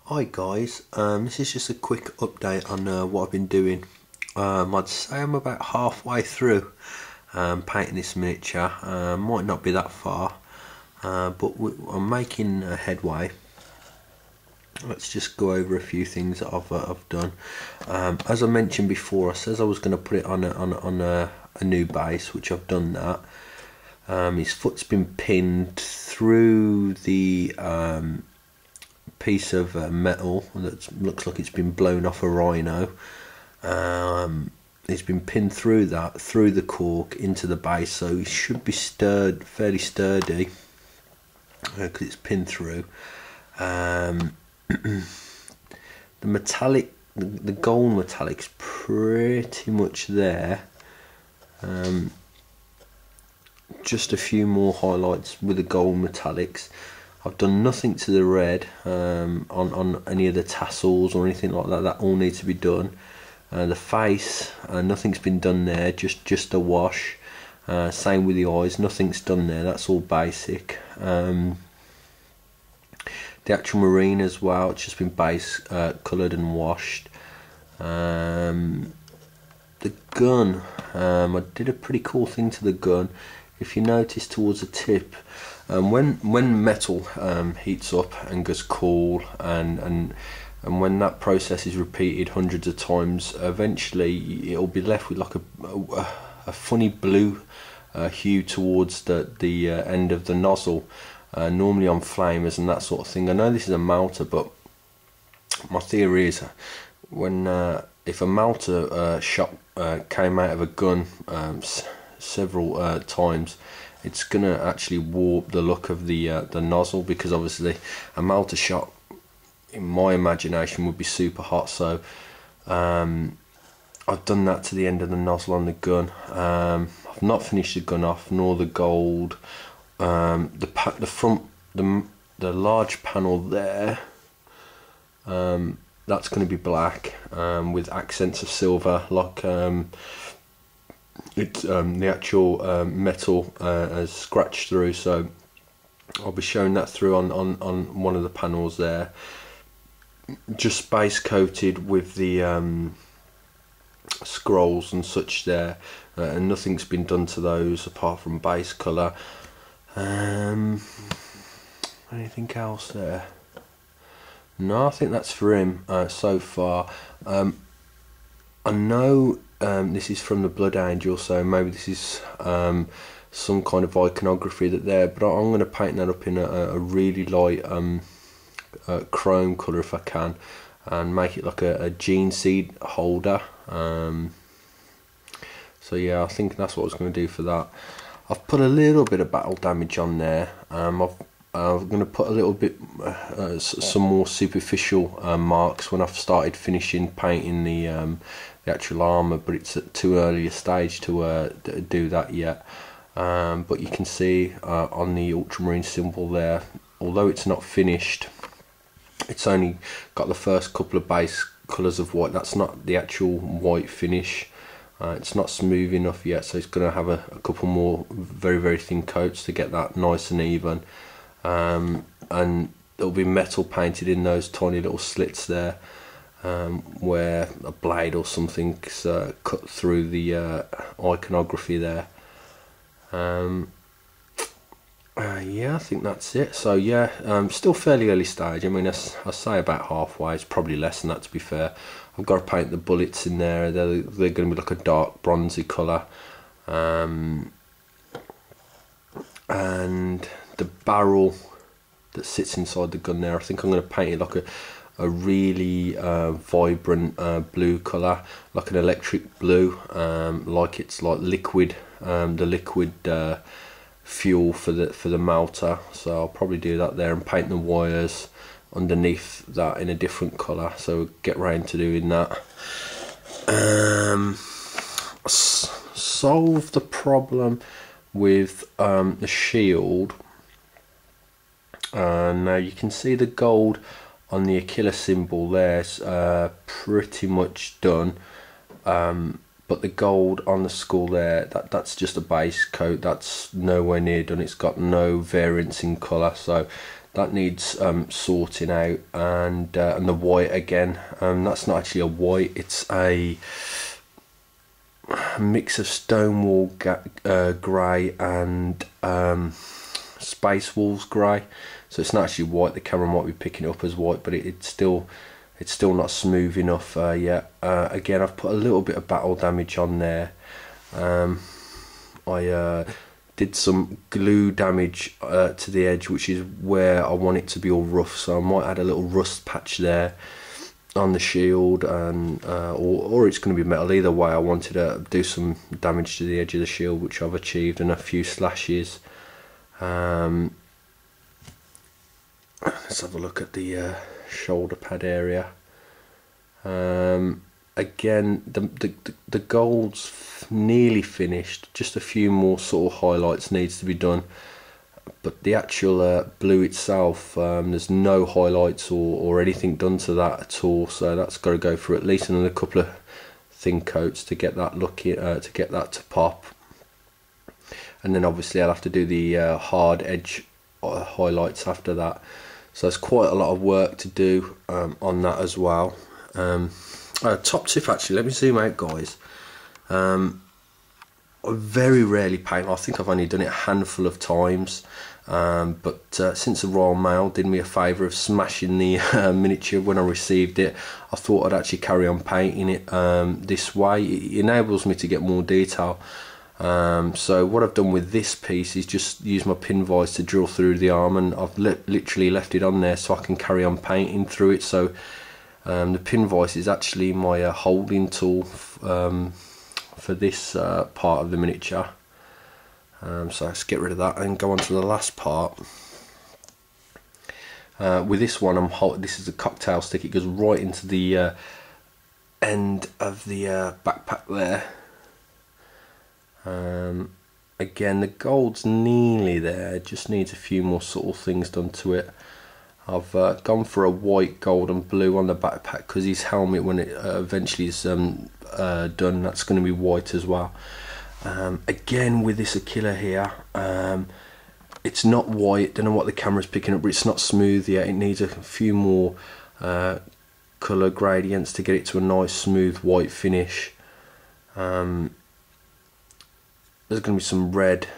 Hi guys, this is just a quick update on what I've been doing. I'd say I'm about halfway through painting this miniature. Might not be that far, but I'm making headway. Let's just go over a few things that I've done. As I mentioned before, I said I was going to put it on a new base, which I've done that. His foot's been pinned through the piece of metal that looks like it's been blown off a rhino. It's been pinned through the cork into the base, so it should be fairly sturdy because it's pinned through. The metallic, the gold metallic's pretty much there. Just a few more highlights with the gold metallics. I've done nothing to the red on any of the tassels or anything like that. That all needs to be done. The face, nothing's been done there. Just a wash. Same with the eyes. Nothing's done there. That's all basic. The actual marine as well. It's just been base coloured and washed. The gun. I did a pretty cool thing to the gun. If you notice towards the tip, when metal heats up and goes cool, and when that process is repeated hundreds of times, eventually it'll be left with like a funny blue hue towards the end of the nozzle, normally on flamers and that sort of thing. I know this is a melter, but my theory is when if a melter shot came out of a gun several times, it's gonna actually warp the look of the nozzle, because obviously a melter shot in my imagination would be super hot. So I've done that to the end of the nozzle on the gun. I've not finished the gun off, nor the gold. The front, the large panel there, that's going to be black with accents of silver, like it's the actual metal has scratched through, so I'll be showing that through on one of the panels there. Just base coated with the scrolls and such there, and nothing's been done to those apart from base colour. Anything else there? No, I think that's for him so far. I know this is from the Blood Angel, so maybe this is some kind of iconography there, but I'm going to paint that up in a really light chrome colour if I can, and make it like a gene seed holder. So yeah, I think that's what I was going to do for that. I've put a little bit of battle damage on there. I'm going to put a little bit some more superficial marks when I've started finishing painting the actual armour, but it's at too early a stage to do that yet. But you can see on the ultramarine symbol there, although it's not finished, it's only got the first couple of base colours of white. That's not the actual white finish. It's not smooth enough yet, so it's going to have a couple more very thin coats to get that nice and even. And there'll be metal painted in those tiny little slits there, where a blade or something's cut through the iconography there. Yeah, I think that's it. So yeah, still fairly early stage. I mean, I say about halfway. It's probably less than that, to be fair. I've got to paint the bullets in there. They're going to be like a dark bronzy colour, and the barrel that sits inside the gun there, I think I'm going to paint it like a really vibrant blue colour, like an electric blue, like it's like liquid, the liquid fuel for the melter. So I'll probably do that there and paint the wires underneath that in a different colour, so we'll get round to doing that. Solve the problem with the shield. Now you can see the gold on the Achilles symbol there's pretty much done, but the gold on the skull there, that's just a base coat. That's nowhere near done. It's got no variance in colour, so that needs sorting out, and the white again, that's not actually a white, it's a mix of Stonewall grey and Space Wolves grey, so it's not actually white. The camera might be picking it up as white, but it's still not smooth enough yet. Again, I've put a little bit of battle damage on there. I did some glue damage to the edge, which is where I want it to be all rough, so I might add a little rust patch there on the shield, and or it's going to be metal. Either way, I wanted to do some damage to the edge of the shield, which I've achieved, and a few slashes. Let's have a look at the shoulder pad area. Again, the gold's nearly finished, just a few more sort of highlights needs to be done, but the actual blue itself, there's no highlights or anything done to that at all, so that's got to go through at least another couple of thin coats to get that to get that to pop. And then obviously I'll have to do the hard edge highlights after that, so there's quite a lot of work to do on that as well. Top tip, actually, let me zoom out, guys. I very rarely paint. I think I've only done it a handful of times, but since the Royal Mail did me a favour of smashing the miniature when I received it, I thought I'd actually carry on painting it this way. It enables me to get more detail. So what I've done with this piece is just use my pin vise to drill through the arm, and I've literally left it on there so I can carry on painting through it. So the pin vise is actually my holding tool for this part of the miniature. So let's get rid of that and go on to the last part. With this one, this is a cocktail stick. It goes right into the end of the backpack there. Again, the gold's nearly there, just needs a few more subtle things done to it. I've gone for a white, gold and blue on the backpack because his helmet, when it eventually is done, that's going to be white as well. Again, with this Aquila here, it's not white, don't know what the camera's picking up, but it's not smooth yet. It needs a few more colour gradients to get it to a nice smooth white finish. There's going to be some red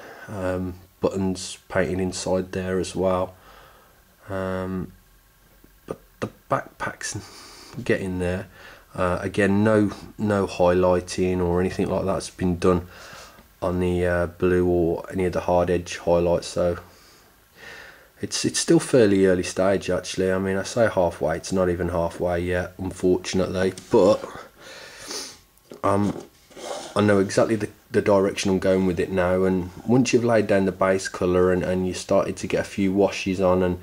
buttons painted inside there as well. But the backpack's getting there. Again, no highlighting or anything like that's been done on the blue or any of the hard edge highlights, so it's still fairly early stage actually. I mean, I say halfway, it's not even halfway yet, unfortunately, but I know exactly the direction I'm going with it now, and once you've laid down the base colour and you started to get a few washes on, and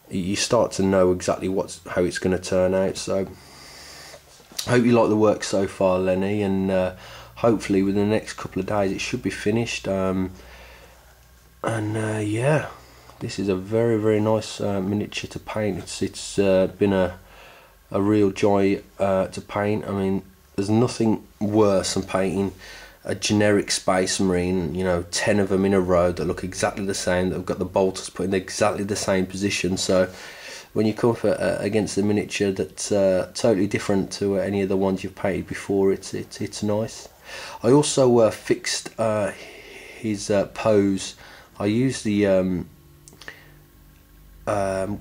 you start to know exactly how it's going to turn out. So I hope you like the work so far, Lenny, and hopefully within the next couple of days it should be finished. Yeah, this is a very nice miniature to paint. It's been a real joy to paint. I mean, there's nothing worse than painting a generic Space Marine, you know, 10 of them in a row that look exactly the same, that have got the bolters put in exactly the same position. So when you come up against a miniature that's totally different to any of the ones you've painted before, it's nice. I also fixed his pose. I used the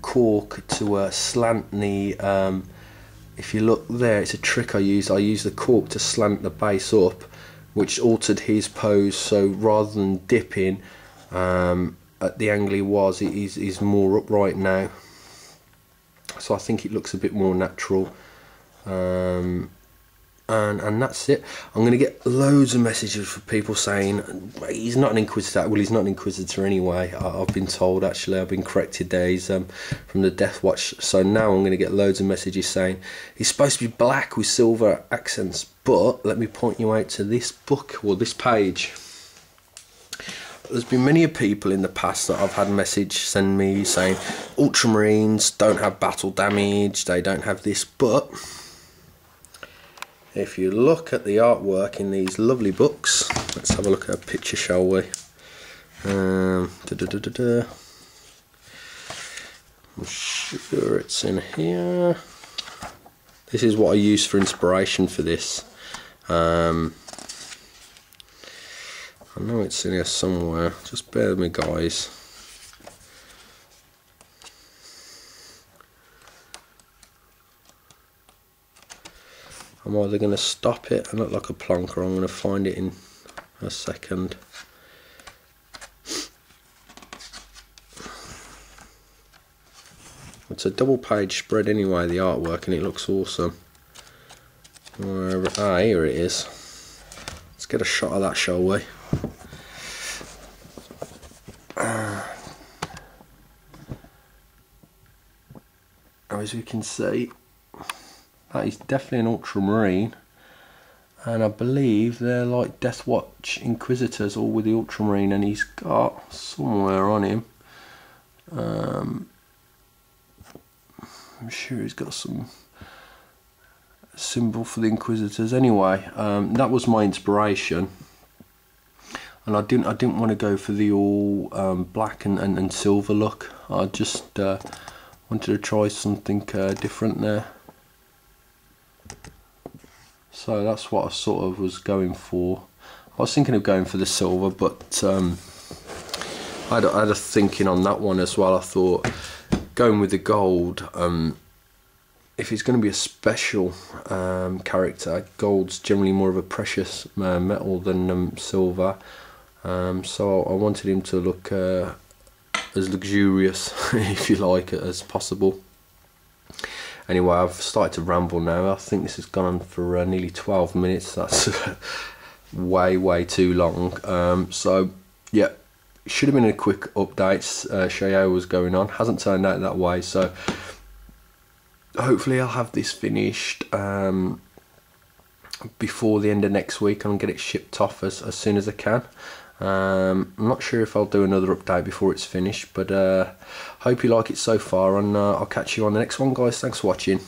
cork to slant the if you look there, it's a trick I used. I used the cork to slant the base up, which altered his pose. So rather than dipping at the angle he was, he's more upright now. So I think it looks a bit more natural. And that's it. I'm going to get loads of messages from people saying he's not an Inquisitor. Well, he's not an Inquisitor anyway. I've been told, actually, I've been corrected there. He's from the Deathwatch. So now I'm going to get loads of messages saying he's supposed to be black with silver accents. But let me point you out to this book, or this page. There's been many people in the past that I've had a message send me saying Ultramarines don't have battle damage, they don't have this, but if you look at the artwork in these lovely books, let's have a look at a picture, shall we? I'm sure it's in here. This is what I used for inspiration for this. I know it's in here somewhere, just bear with me guys. I'm either going to stop it and look like a plonk, or I'm going to find it in a second. It's a double page spread anyway, the artwork, and it looks awesome. Here it is. Let's get a shot of that, shall we? As you can see, that is definitely an ultramarine, and I believe they're like Deathwatch Inquisitors, all with the ultramarine, and he's got somewhere on him, I'm sure he's got some symbol for the Inquisitors. Anyway, that was my inspiration, and I didn't want to go for the all black and silver look. I just wanted to try something different there. So that's what I sort of was going for. I was thinking of going for the silver, but I had a thinking on that one as well. I thought going with the gold, if it's going to be a special character, gold's generally more of a precious metal than silver. So I wanted him to look as luxurious, if you like, as possible. Anyway, I've started to ramble now. I think this has gone on for nearly 12 minutes. That's way too long. So yeah, it should have been a quick update, show you how it was going on. Hasn't turned out that way, so hopefully I'll have this finished before the end of next week and get it shipped off as soon as I can. I'm not sure if I'll do another update before it's finished, but hope you like it so far, and I'll catch you on the next one, guys. Thanks for watching.